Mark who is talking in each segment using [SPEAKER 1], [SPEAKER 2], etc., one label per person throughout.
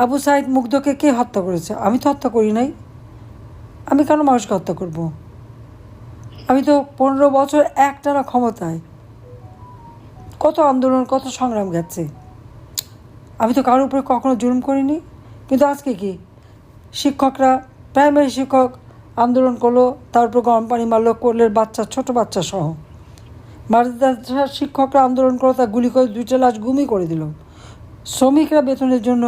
[SPEAKER 1] আবু সাইদ মুগ্ধকে কে হত্যা করেছে? আমি তো হত্যা করি নাই। আমি কেন মানুষকে হত্যা করব? আমি তো 15 বছর একটানা ক্ষমতায়, কত আন্দোলন, কত সংগ্রাম গেছে। আমি তো কারোর উপরে কখনো জুলুম করিনি। কিন্তু আজকে কি শিক্ষকরা, প্রাইমারি শিক্ষক আন্দোলন করলো, তার উপর গরম পানি মারলো, কোলের বাচ্চা, ছোট বাচ্চা সহ। মাদ্রাসার শিক্ষকরা আন্দোলন করলো, তা গুলি করে 2টা লাশ গুমি করে দিল। শ্রমিকরা বেতনের জন্য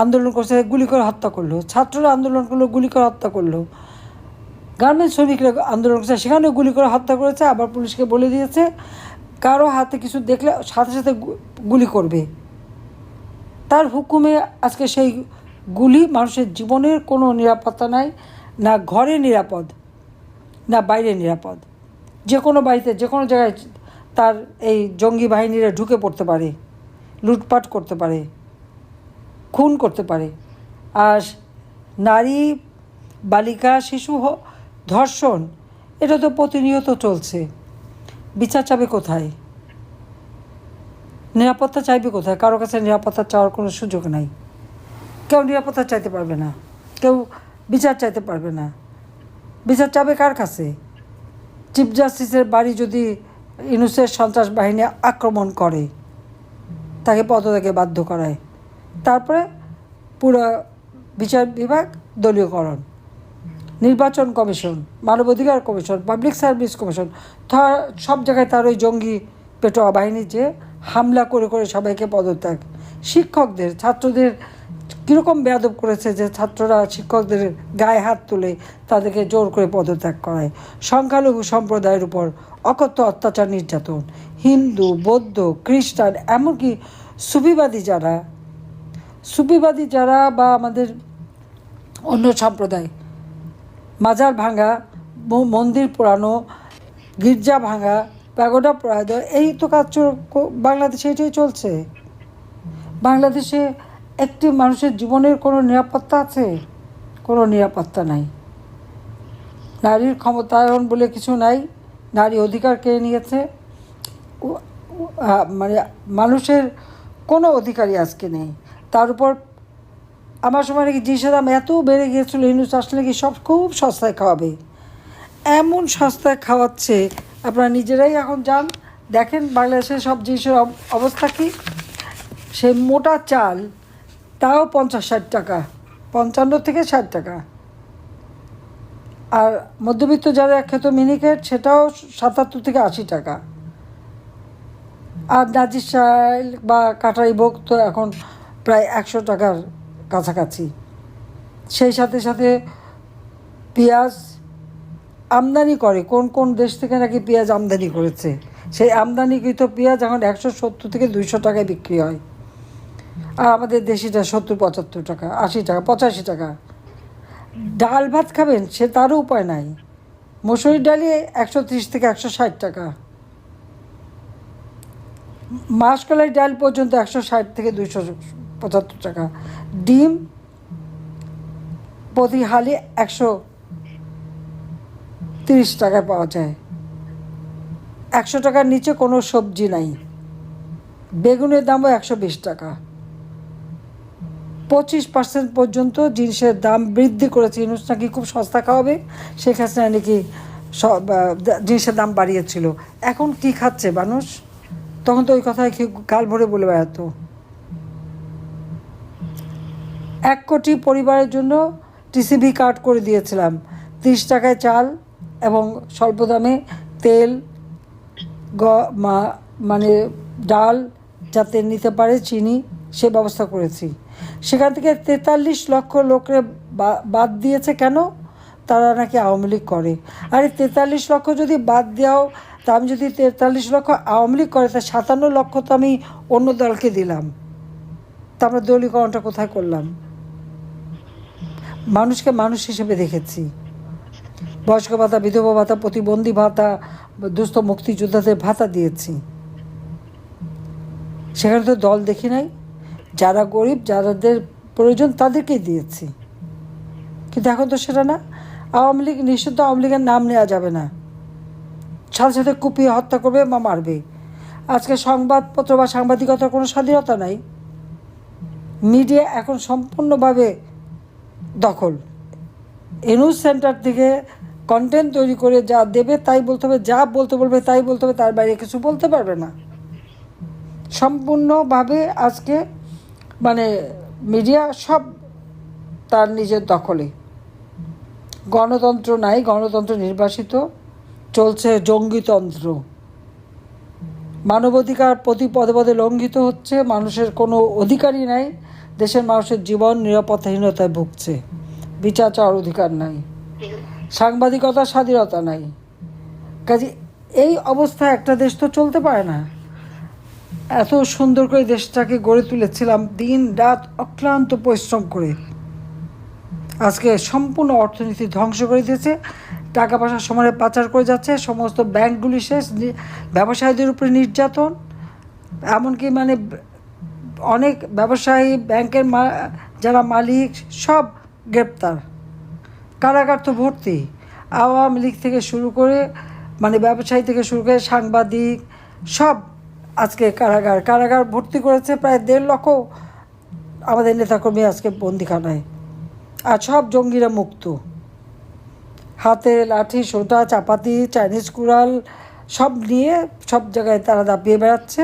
[SPEAKER 1] আন্দোলন করছে, গুলি করে হত্যা করলো। ছাত্ররা আন্দোলন করলো, গুলি করে হত্যা করলো। গার্মেন্টস শ্রমিকরা আন্দোলন করছে, সেখানেও গুলি করে হত্যা করেছে। আবার পুলিশকে বলে দিয়েছে কারো হাতে কিছু দেখলে সাথে সাথে গুলি করবে। তার হুকুমে আজকে সেই গুলি, মানুষের জীবনের কোনো নিরাপত্তা নাই, না ঘরে নিরাপদ, না বাইরে নিরাপদ। যে কোনো বাড়িতে, যে কোনো জায়গায় তার এই জঙ্গি বাহিনীরা ঢুকে পড়তে পারে, লুটপাট করতে পারে, খুন করতে পারে। আর নারী, বালিকা, শিশু ধর্ষণ, এটা তো প্রতিনিয়ত চলছে। বিচার চাবে কোথায়? নিরাপত্তা চাইবে কোথায়? কারো কাছে নিরাপত্তা চাওয়ার কোনো সুযোগ নাই। কেউ নিরাপত্তা চাইতে পারবে না, কেউ বিচার চাইতে পারবে না। বিচার চাবে কার কাছে? চিফ জাস্টিসের বাড়ি যদি ইউনূসের সন্ত্রাস বাহিনী আক্রমণ করে, তাকে পদত্যাগে বাধ্য করায়, তারপরে পুরো বিচার বিভাগ দলীয়করণ, নির্বাচন কমিশন, মানবাধিকার কমিশন, পাবলিক সার্ভিস কমিশন, সব জায়গায় তার ওই জঙ্গি পেটোয়া বাহিনী যে হামলা করে করে সবাইকে পদত্যাগ। শিক্ষকদের, ছাত্রদের কীরকম বেয়াদব করেছে যে ছাত্ররা শিক্ষকদের গায়ে হাত তুলে তাদেরকে জোর করে পদত্যাগ করায়। সংখ্যালঘু সম্প্রদায়ের উপর অকথ্য অত্যাচার, নির্যাতন। হিন্দু, বৌদ্ধ, খ্রিস্টান, এমনকি সুফিবাদী যারা বা আমাদের অন্য সম্প্রদায়, মাজার ভাঙা, মন্দির পোড়ানো, গির্জা ভাঙা, প্যাগোডা পোড়ায় দেওয়া, এই তো কাজ বাংলাদেশে এটাই চলছে। বাংলাদেশে একটি মানুষের জীবনের কোনো নিরাপত্তা আছে? কোনো নিরাপত্তা নাই। নারীর ক্ষমতায়ন বলে কিছু নাই। নারী অধিকার কেড়ে নিয়েছে। মানে মানুষের কোনো অধিকারই আজকে নেই। তার উপর আমার সময় নাকি জিনিসের দাম এত বেড়ে গিয়েছিল, ইউনূস আসলে কি সব খুব সস্তায় খাওয়াবে। এমন সস্তায় খাওয়াচ্ছে, আপনারা নিজেরাই এখন যান দেখেন বাংলাদেশের সব জিনিসের অবস্থা কী। সেই মোটা চাল তাও 50-60 টাকা, 55 থেকে 60 টাকা। আর মধ্যবিত্ত যারা খেত মিনিকেট, সেটাও 77 থেকে 80 টাকা। আর নাজির শাইল বা কাটারি ভোগ তো এখন প্রায় 100 টাকার কাছাকাছি। সেই সাথে সাথে পেঁয়াজ আমদানি করে, কোন কোন দেশ থেকে নাকি পেঁয়াজ আমদানি করেছে, সেই আমদানিকৃত পেঁয়াজ এখন 170 থেকে 200 টাকায় বিক্রি হয়। আর আমাদের দেশিটা 70-75 টাকা, 80 টাকা, 85 টাকা। ডাল ভাত খাবেন, সে তারও উপায় নাই। মসুরির ডালি 130 থেকে 160 টাকা। মাসকলাই ডাল পর্যন্ত 160 থেকে 275 টাকা। ডিম প্রতি হালি 130 টাকায় পাওয়া যায়। 100 টাকার নিচে কোনো সবজি নাই। বেগুনের দামও 120 টাকা। 25% পর্যন্ত জিনিসের দাম বৃদ্ধি করেছে। ইউনূস নাকি খুব সস্তা খাওয়াবে, শেখ হাসিনা নাকি জিনিসের দাম বাড়িয়েছিল। এখন কি খাচ্ছে মানুষ? তখন তো ওই কথায় গাল ভরে বলে বেড়াতো। 1 কোটি পরিবারের জন্য টিসিবি কার্ড করে দিয়েছিলাম। 30 টাকায় চাল এবং স্বল্প দামে তেল, মানে ডাল যাতে নিতে পারে, চিনি, সে ব্যবস্থা করেছি। সেখান থেকে 43 লক্ষ লোকরে বাদ দিয়েছে। কেন? তারা নাকি আওয়ামী লীগ করে। আরে 43 লক্ষ যদি বাদ দেওয়াও, তা আমি যদি 43 লক্ষ আওয়ামী লীগ করে, তা 57 লক্ষ তো আমি অন্য দলকে দিলাম। তা আমরা দলীয়করণটা কোথায় করলাম? মানুষকে মানুষ হিসেবে দেখেছি। বয়স্ক ভাতা, বিধবা ভাতা, প্রতিবন্ধী ভাতা, দুস্থ মুক্তিযোদ্ধাদের ভাতা দিয়েছি। সেখানে তো দল দেখি নাই। যারা গরিব, যাদের প্রয়োজন, তাদেরকেই দিয়েছি। কিন্তু এখন তো সেটা না। আওয়ামী লীগ নিষিদ্ধ, আওয়ামী লীগের নাম নেওয়া যাবে না, সাথে সাথে কুপিয়ে হত্যা করবে বা মারবে। আজকে সংবাদপত্র বা সাংবাদিকতার কোনো স্বাধীনতা নাই। মিডিয়া এখন সম্পূর্ণভাবে দখল। নিউজ সেন্টার থেকে কন্টেন্ট তৈরি করে যা দেবে তাই বলতে হবে, যা বলতে বলবে তাই বলতে হবে, তার বাইরে কিছু বলতে পারবে না। সম্পূর্ণভাবে আজকে মানে মিডিয়া সব তার নিজের দখলে। গণতন্ত্র নাই, গণতন্ত্র নির্বাসিত, চলছে জঙ্গিতন্ত্র। মানবাধিকার প্রতি পদে পদে লঙ্ঘিত হচ্ছে, মানুষের কোনো অধিকারই নাই, দেশের মানুষের জীবন নিরাপত্তাহীনতায় ভুগছে, বিচার চাওয়ার অধিকার নাই, সাংবাদিকতার স্বাধীনতা নাই। কাজে এই অবস্থায় একটা দেশ তো চলতে পারে না। এত সুন্দর করে দেশটাকে গড়ে তুলেছিলাম দিন রাত অক্লান্ত পরিশ্রম করে, আজকে সম্পূর্ণ অর্থনীতি ধ্বংস করে দিয়েছে, টাকা পয়সা সমানে পাচার করে যাচ্ছে, সমস্ত ব্যাংকগুলি শেষ, ব্যবসায়ীদের উপরে নির্যাতন, এমনকি মানে অনেক ব্যবসায়ী, ব্যাংকের যারা মালিক সব গ্রেপ্তার, কারাগার তো ভর্তি। আওয়ামী লীগ থেকে শুরু করে মানে ব্যবসায়ী থেকে শুরু করে সাংবাদিক সব আজকে কারাগার ভর্তি করেছে। প্রায় 1.5 লক্ষ আমাদের নেতাকর্মী আজকে বন্দিখানায়, আর সব জঙ্গিরা মুক্ত। হাতে লাঠি, সোটা, চাপাতি, চাইনিজ কুড়াল সব নিয়ে সব জায়গায় তারা দাপিয়ে বেড়াচ্ছে,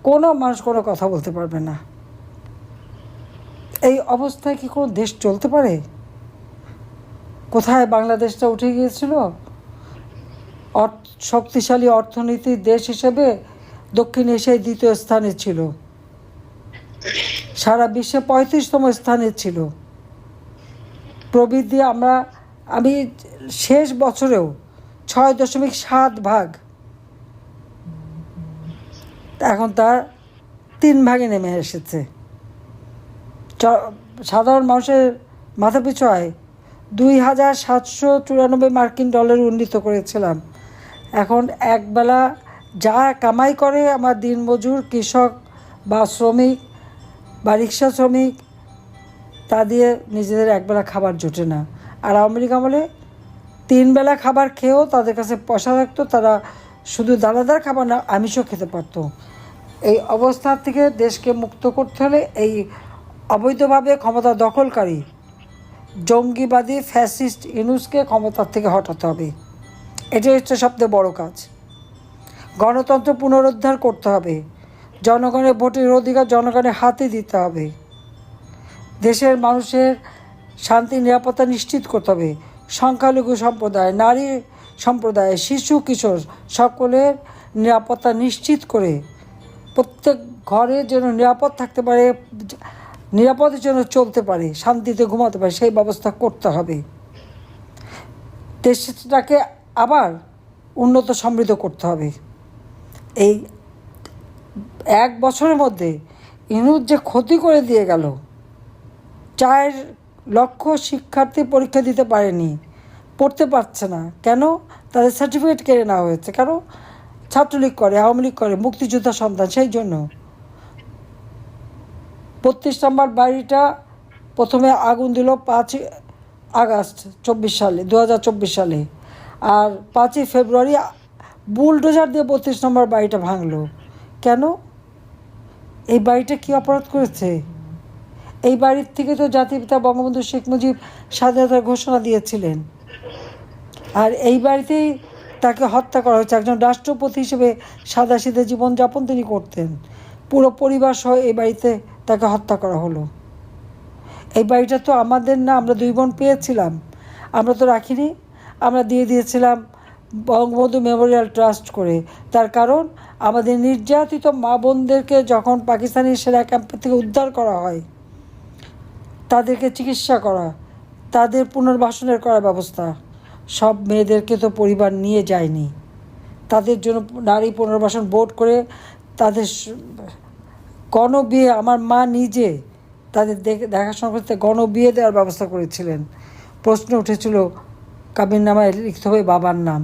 [SPEAKER 1] কোনো মানুষ কোনো কথা বলতে পারবে না। এই অবস্থায় কি কোনো দেশ চলতে পারে? কোথায় বাংলাদেশটা উঠে গিয়েছিল? শক্তিশালী অর্থনীতির দেশ হিসেবে দক্ষিণ এশিয়ায় 2য় স্থানে ছিল, সারা বিশ্বে 35তম স্থানে ছিল প্রবৃদ্ধি। আমি শেষ বছরেও 6.7 ভাগ, এখন তার 3 ভাগে নেমে এসেছে। সাধারণ মানুষের মাথাপিছু আয় $2,794 উন্নীত করেছিলাম। এখন একবেলা যা কামাই করে আমার দিনমজুর, কৃষক বা শ্রমিক বা রিক্সা শ্রমিক, তা দিয়ে নিজেদের একবেলা খাবার জোটে না। আর আওয়ামী লীগ আমলে 3 বেলা খাবার খেয়েও তাদের কাছে পয়সা থাকতো, তারা শুধু দানাদার খাবার না আমিষও খেতে পারত। এই অবস্থা থেকে দেশকে মুক্ত করতে হলে এই অবৈধভাবে ক্ষমতা দখলকারী জঙ্গিবাদী ফ্যাসিস্ট ইউনূসকে ক্ষমতার থেকে হটাতে হবে। এটাই হচ্ছে সবচেয়ে বড় কাজ। গণতন্ত্র পুনরুদ্ধার করতে হবে, জনগণের ভোটের অধিকার জনগণের হাতে দিতে হবে, দেশের মানুষের শান্তি নিরাপত্তা নিশ্চিত করতে হবে, সংখ্যালঘু সম্প্রদায়, নারী সম্প্রদায়, শিশু কিশোর সকলের নিরাপত্তা নিশ্চিত করে প্রত্যেক ঘরে যেন নিরাপদ থাকতে পারে, নিরাপদের জন্য চলতে পারে, শান্তিতে ঘুমাতে পারে, সেই ব্যবস্থা করতে হবে। দেশটাকে আবার উন্নত সমৃদ্ধ করতে হবে। এই 1 বছরের মধ্যে ইউনূস যে ক্ষতি করে দিয়ে গেল, 4 লক্ষ শিক্ষার্থী পরীক্ষা দিতে পারেনি, পড়তে পারছে না। কেন? তাদের সার্টিফিকেট কেড়ে নেওয়া হয়েছে। কেন? ছাত্রলীগ করে, আওয়ামী লীগ করে, মুক্তিযোদ্ধা সন্তান, সেই জন্য। 32 নম্বর বাড়িটা প্রথমে আগুন দিল 5 আগস্ট 2024 সালে, আর 5 ফেব্রুয়ারি বুলডোজার দিয়ে 32 নম্বর বাড়িটা ভাঙলো। কেন? এই বাড়িটা কী অপরাধ করেছে? এই বাড়ির থেকে তো জাতিপিতা বঙ্গবন্ধু শেখ মুজিব স্বাধীনতার ঘোষণা দিয়েছিলেন, আর এই বাড়িতেই তাকে হত্যা করা হয়েছে। একজন রাষ্ট্রপতি হিসেবে সাদাসিধে জীবনযাপন তিনি করতেন, পুরো পরিবার সহ এই বাড়িতে তাকে হত্যা করা হলো। এই বাড়িটা তো আমাদের না, আমরা 2 বোন পেয়েছিলাম, আমরা তো রাখিনি, আমরা দিয়ে দিয়েছিলাম বঙ্গবন্ধু মেমোরিয়াল ট্রাস্ট করে। তার কারণ আমাদের নির্যাতিত মা বোনদেরকে যখন পাকিস্তানি সেনা ক্যাম্প থেকে উদ্ধার করা হয়, তাদেরকে চিকিৎসা করা, তাদের পুনর্বাসনের করার ব্যবস্থা, সব মেয়েদেরকে তো পরিবার নিয়ে যায়নি। তাদের জন্য নারী পুনর্বাসন বোর্ড করে তাদের গণবিয়ে, আমার মা নিজে তাদের দেখাশোনা করতে গণবিয়ে দেওয়ার ব্যবস্থা করেছিলেন। প্রশ্ন উঠেছিল কাবিননামায় লিখতে হবে বাবার নাম।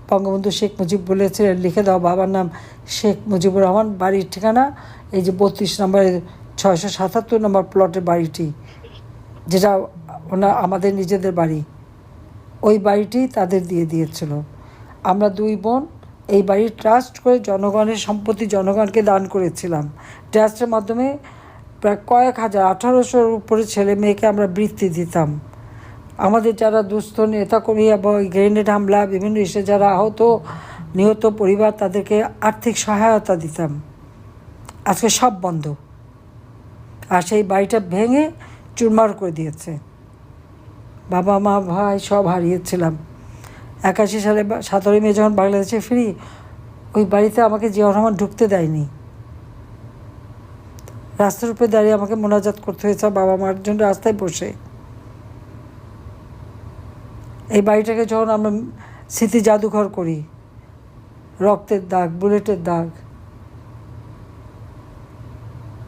[SPEAKER 1] বঙ্গবন্ধু শেখ মুজিব বলেছিলেন লিখে দাও বাবার নাম শেখ মুজিবুর রহমান। বাড়ির ঠিকানা এই যে 32 নম্বরের 677 নম্বর প্লটের বাড়িটি, যেটা আমাদের নিজেদের বাড়ি, ওই বাড়িটি তাদের দিয়ে দিয়েছিল। আমরা 2 বোন এই বাড়ি ট্রাস্ট করে জনগণের সম্পত্তি জনগণকে দান করেছিলাম। ট্রাস্টের মাধ্যমে প্রায় কয়েক হাজার 1800-র উপরে ছেলে মেয়েকে আমরা বৃত্তি দিতাম। আমাদের যারা দুস্থ নেতাকর্মী এবং গ্রেনেড হামলা বিভিন্ন ইস্যে যারা আহত নিহত পরিবার, তাদেরকে আর্থিক সহায়তা দিতাম। আজকে সব বন্ধ, আর সেই বাড়িটা ভেঙে চুরমার করে দিয়েছে। বাবা মা ভাই সব হারিয়েছিলাম। 81 সালে 17 মে যখন বাংলাদেশে ফিরি, ওই বাড়িতে আমাকে জিয়াউর রহমান ঢুকতে দেয়নি। রাস্তার উপরে দাঁড়িয়ে আমাকে মোনাজাত করতে হয়েছে বাবা মার জন্য, রাস্তায় বসে। এই বাড়িটাকে যখন আমরা স্মৃতি জাদুঘর করি, রক্তের দাগ, বুলেটের দাগ,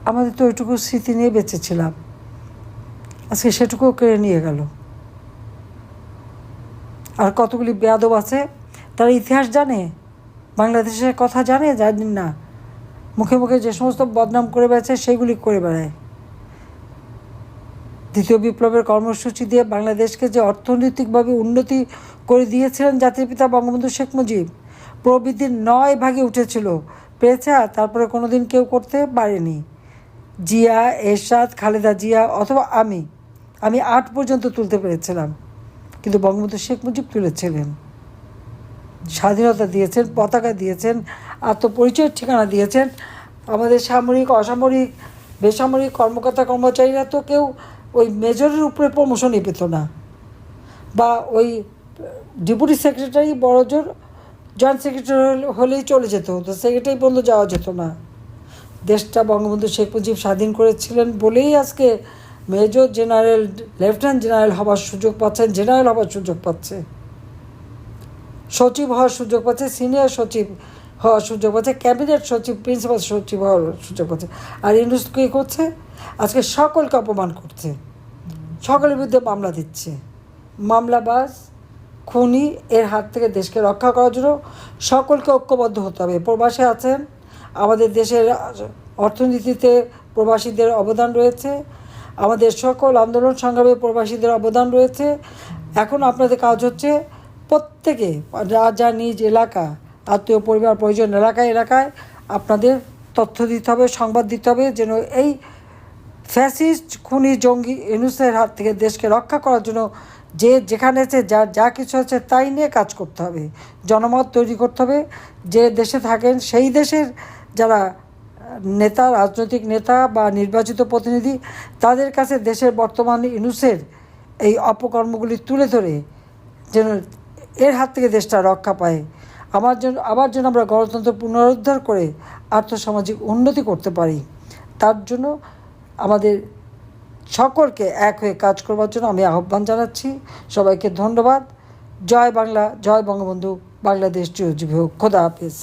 [SPEAKER 1] আমাদের তো ওইটুকু স্মৃতি নিয়ে বেঁচেছিলাম, আজকে সেটুকুও কেড়ে নিয়ে গেল। আর কতগুলি বেয়াদব আছে, তারা ইতিহাস জানে, বাংলাদেশের কথা জানে, জানেন না, মুখে মুখে যে সমস্ত বদনাম করে বেড়াচ্ছে সেগুলি করে বেড়ায়। দ্বিতীয় বিপ্লবের কর্মসূচি দিয়ে বাংলাদেশকে যে অর্থনৈতিকভাবে উন্নতি করে দিয়েছিলেন জাতির পিতা বঙ্গবন্ধু শেখ মুজিব, প্রবৃদ্ধির 9 ভাগে উঠেছিল, পেয়েছে, তারপরে কোনোদিন কেউ করতে পারেনি। জিয়া, এরশাদ, খালেদা জিয়া অথবা আমি 8 পর্যন্ত তুলতে পেরেছিলাম, কিন্তু বঙ্গবন্ধু শেখ মুজিব তুলেছিলেন। স্বাধীনতা দিয়েছেন, পতাকা দিয়েছেন, আত্মপরিচয়ের ঠিকানা দিয়েছেন। আমাদের সামরিক, অসামরিক, বেসামরিক কর্মকর্তা কর্মচারীরা তো কেউ ওই মেজরের উপরে প্রমোশনই পেত না, বা ওই ডেপুটি সেক্রেটারি বড় জোর জয়েন্ট সেক্রেটারি হলেই চলে যেত, তো সেক্রেটারি পর্যন্ত যাওয়া যেত না। দেশটা বঙ্গবন্ধু শেখ মুজিব স্বাধীন করেছিলেন বলেই আজকে মেজর জেনারেল, লেফটেন্যান্ট জেনারেল হওয়ার সুযোগ পাচ্ছেন, জেনারেল হওয়ার সুযোগ পাচ্ছে, সচিব হওয়ার সুযোগ পাচ্ছে, সিনিয়র সচিব হওয়ার সুযোগ পাচ্ছে, ক্যাবিনেট সচিব, প্রিন্সিপাল সচিব হওয়ার সুযোগ পাচ্ছে। আর ইউনূস কী করছে? আজকে সকলকে অপমান করছে, সকলের বিরুদ্ধে মামলা দিচ্ছে। মামলাবাজ, খুনি, এর হাত থেকে দেশকে রক্ষা করার জন্য সকলকে ঐক্যবদ্ধ হতে হবে। প্রবাসী আছেন, আমাদের দেশের অর্থনীতিতে প্রবাসীদের অবদান রয়েছে, আমাদের সকল আন্দোলন সংগ্রামে প্রবাসীদের অবদান রয়েছে। এখন আপনাদের কাজ হচ্ছে প্রত্যেকে যা নিজ এলাকা, আত্মীয় পরিবার প্রয়োজন এলাকায় আপনাদের তথ্য দিতে হবে, সংবাদ দিতে হবে, যেন এই ফ্যাসিস্ট, খুনি, জঙ্গি ইউনূসের হাত থেকে দেশকে রক্ষা করার জন্য যে যেখানে আছে, যা কিছু আছে তাই নিয়ে কাজ করতে হবে, জনমত তৈরি করতে হবে। যে দেশে থাকেন সেই দেশের যারা নেতা, রাজনৈতিক নেতা বা নির্বাচিত প্রতিনিধি, তাদের কাছে দেশের বর্তমান ইউনূসের এই অপকর্মগুলি তুলে ধরে যেন এর হাত থেকে দেশটা রক্ষা পায়, আবার যেন আমরা গণতন্ত্র পুনরুদ্ধার করে আর্থসামাজিক উন্নতি করতে পারি। তার জন্য আমাদের সকলকে এক হয়ে কাজ করবার জন্য আমি আহ্বান জানাচ্ছি। সবাইকে ধন্যবাদ। জয় বাংলা, জয় বঙ্গবন্ধু, বাংলাদেশ চিরজীবী হোক। খোদা হাফেজ।